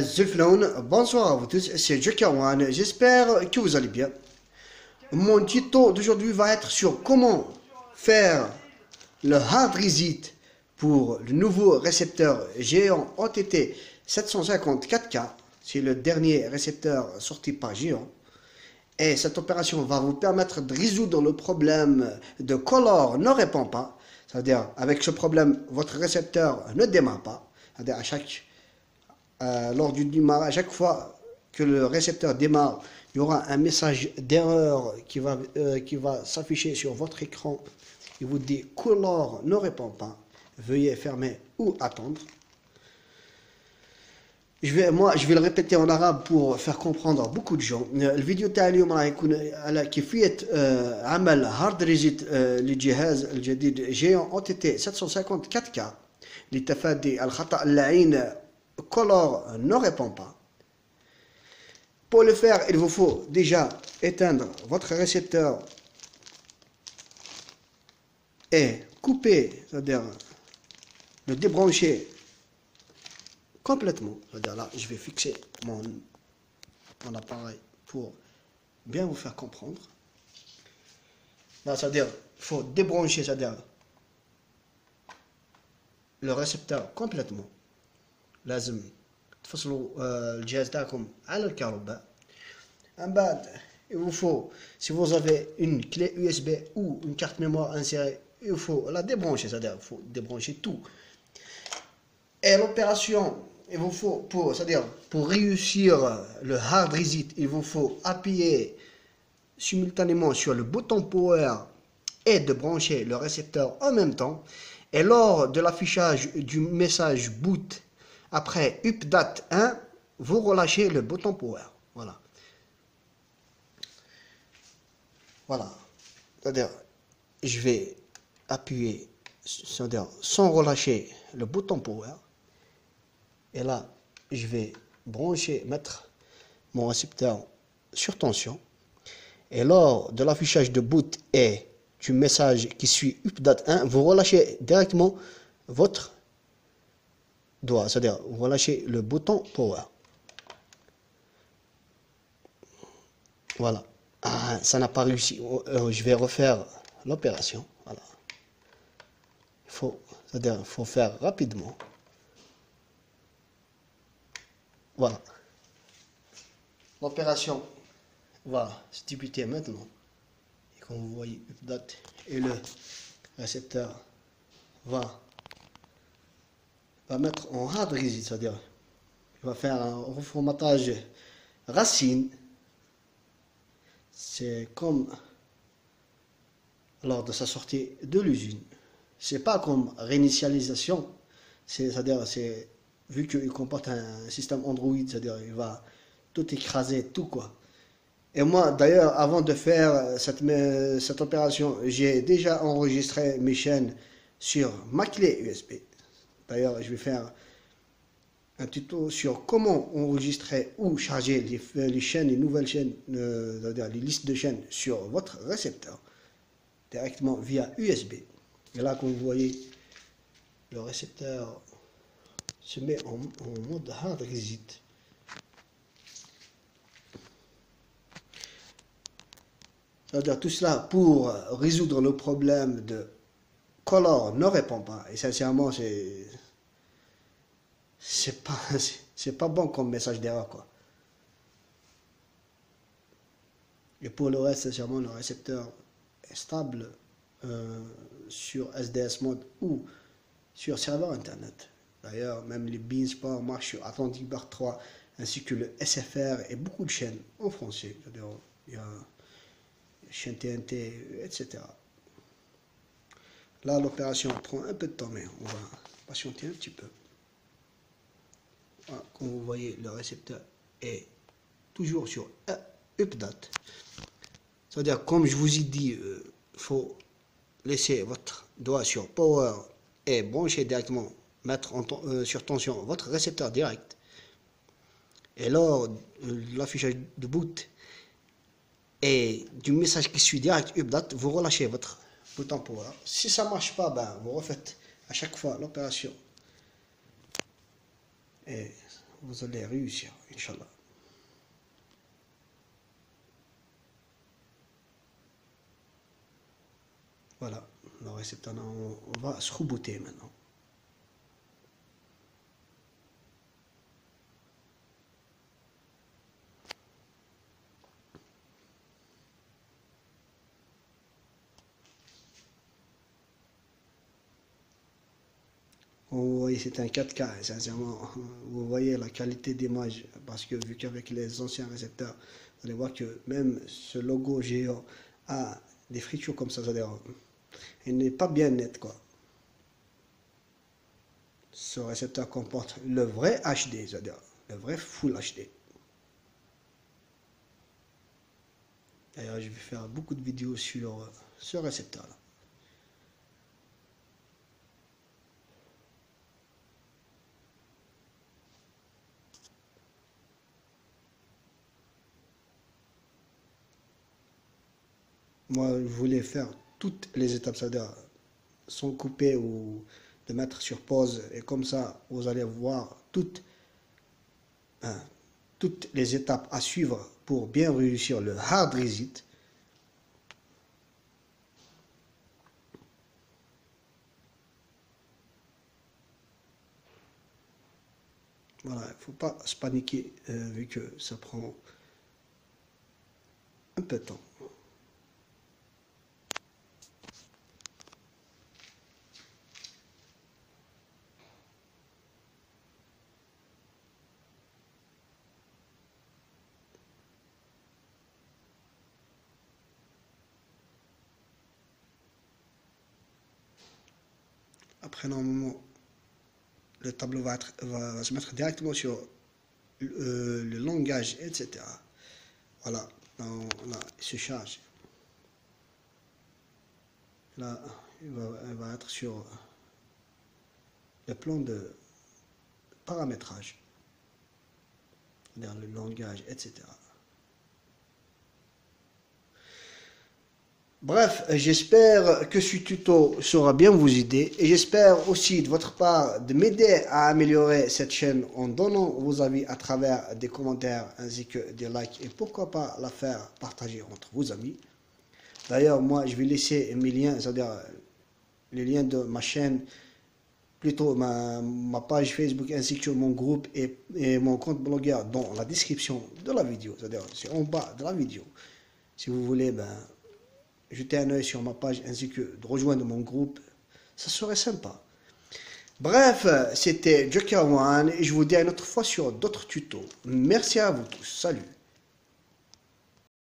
Zulfnoun, bonsoir à vous tous, c'est Jokawan, j'espère que vous allez bien. Mon tuto d'aujourd'hui va être sur comment faire le hard reset pour le nouveau récepteur géant OTT 754K. C'est le dernier récepteur sorti par Géant. Et cette opération va vous permettre de résoudre le problème de color ne répond pas. C'est-à-dire, avec ce problème, votre récepteur ne démarre pas. C'est-à-dire, lors du démarrage, à chaque fois que le récepteur démarre, il y aura un message d'erreur qui va s'afficher sur votre écran. Il vous dit « Color ne répond pas. Veuillez fermer ou attendre ». Je vais le répéter en arabe pour faire comprendre beaucoup de gens. الفيديو تاع اليوم راح يكون على كيفية عمل هارد ريزيت للجهاز الجديد جيون او تي تي 754K لتفادي الخطأ اللعين color ne répond pas. Pour le faire, il vous faut déjà éteindre votre récepteur et couper, c'est-à-dire le débrancher complètement. C'est-à-dire là, je vais fixer mon appareil pour bien vous faire comprendre. Là, c'est-à-dire, il faut débrancher, c'est-à-dire le récepteur complètement. لازم تفصلوا الجهاز تاعكم على الكهرباء. من بعد il vous faut, si vous avez une clé USB ou une carte mémoire insérée, il faut la débrancher, c'est-à-dire il faut débrancher tout. Et l'opération, il vous faut c'est-à-dire pour réussir le hard reset, il vous faut appuyer simultanément sur le bouton power et de brancher le récepteur en même temps. Et lors de l'affichage du message boot après update 1, vous relâchez le bouton power. Voilà. Voilà. C'est-à-dire, je vais appuyer, c'est-à-dire sans relâcher le bouton power. Et là, je vais mettre mon récepteur sur tension. Et lors de l'affichage de boot et du message qui suit update 1, vous relâchez directement votre doigt, c'est-à-dire vous relâchez le bouton power. Voilà. Ah, ça n'a pas réussi. Je vais refaire l'opération. Voilà. C'est-à-dire il faut faire rapidement. Voilà. L'opération va se débuter maintenant. Et comme vous voyez, update et le récepteur va mettre en hard reset, c'est-à-dire il va faire un reformatage racine. C'est comme lors de sa sortie de l'usine. C'est pas comme réinitialisation, c'est-à-dire c'est vu qu'il comporte un système Android, c'est-à-dire il va tout écraser, tout quoi. Et moi d'ailleurs, avant de faire cette opération, j'ai déjà enregistré mes chaînes sur ma clé USB. D'ailleurs, je vais faire un tuto sur comment enregistrer ou charger les chaînes, les nouvelles chaînes, c'est-à-dire les listes de chaînes sur votre récepteur directement via USB. Et là, comme vous voyez, le récepteur se met en mode hard reset. C'est-à-dire tout cela pour résoudre le problème de color ne répond pas. Et sincèrement, c'est pas bon comme message d'erreur, quoi. Et pour le reste, sincèrement, le récepteur est stable sur SDS mode ou sur serveur internet. D'ailleurs, même les Beansport marchent sur Atlantic Bar 3 ainsi que le SFR et beaucoup de chaînes en français. C'est-à-dire, il y a chaîne TNT, etc. Là, l'opération prend un peu de temps, mais on va patienter un petit peu. Voilà, comme vous voyez, le récepteur est toujours sur update. C'est-à-dire, comme je vous ai dit, il faut laisser votre doigt sur power et brancher directement, mettre sur tension votre récepteur direct. Et lors de l'affichage de boot et du message qui suit direct update, vous relâchez votre bouton power. Si ça marche pas, ben, vous refaites à chaque fois l'opération. Et vous allez réussir, Inch'Allah. Voilà, le récepteur, on va se rebooter maintenant. Vous voyez, c'est un 4K, sincèrement. Vous voyez la qualité d'image, parce que vu qu'avec les anciens récepteurs, vous allez voir que même ce logo géant a des fritures comme ça, c'est-à-dire, il n'est pas bien net, quoi. Ce récepteur comporte le vrai HD, c'est-à-dire le vrai Full HD. D'ailleurs, je vais faire beaucoup de vidéos sur ce récepteur-là. Moi, je voulais faire toutes les étapes, c'est-à-dire sans couper ou de mettre sur pause. Et comme ça, vous allez voir toutes les étapes à suivre pour bien réussir le hard reset. Voilà, il ne faut pas se paniquer vu que ça prend un peu de temps. Après, normalement, le tableau va se mettre directement sur le langage, etc. Voilà, là, il se charge. Là, il va être sur le plan de paramétrage, c'est-à-dire le langage, etc. Bref, j'espère que ce tuto saura bien vous aider et j'espère aussi de votre part de m'aider à améliorer cette chaîne en donnant vos avis à travers des commentaires ainsi que des likes et pourquoi pas la faire partager entre vos amis. D'ailleurs, moi je vais laisser mes liens, c'est-à-dire les liens de ma chaîne, plutôt ma page Facebook ainsi que mon groupe et mon compte blogueur dans la description de la vidéo, c'est-à-dire c'est en bas de la vidéo. Si vous voulez, jeter un œil sur ma page ainsi que de rejoindre mon groupe, ça serait sympa. Bref, c'était Joker One et je vous dis à une autre fois sur d'autres tutos. Merci à vous tous. Salut.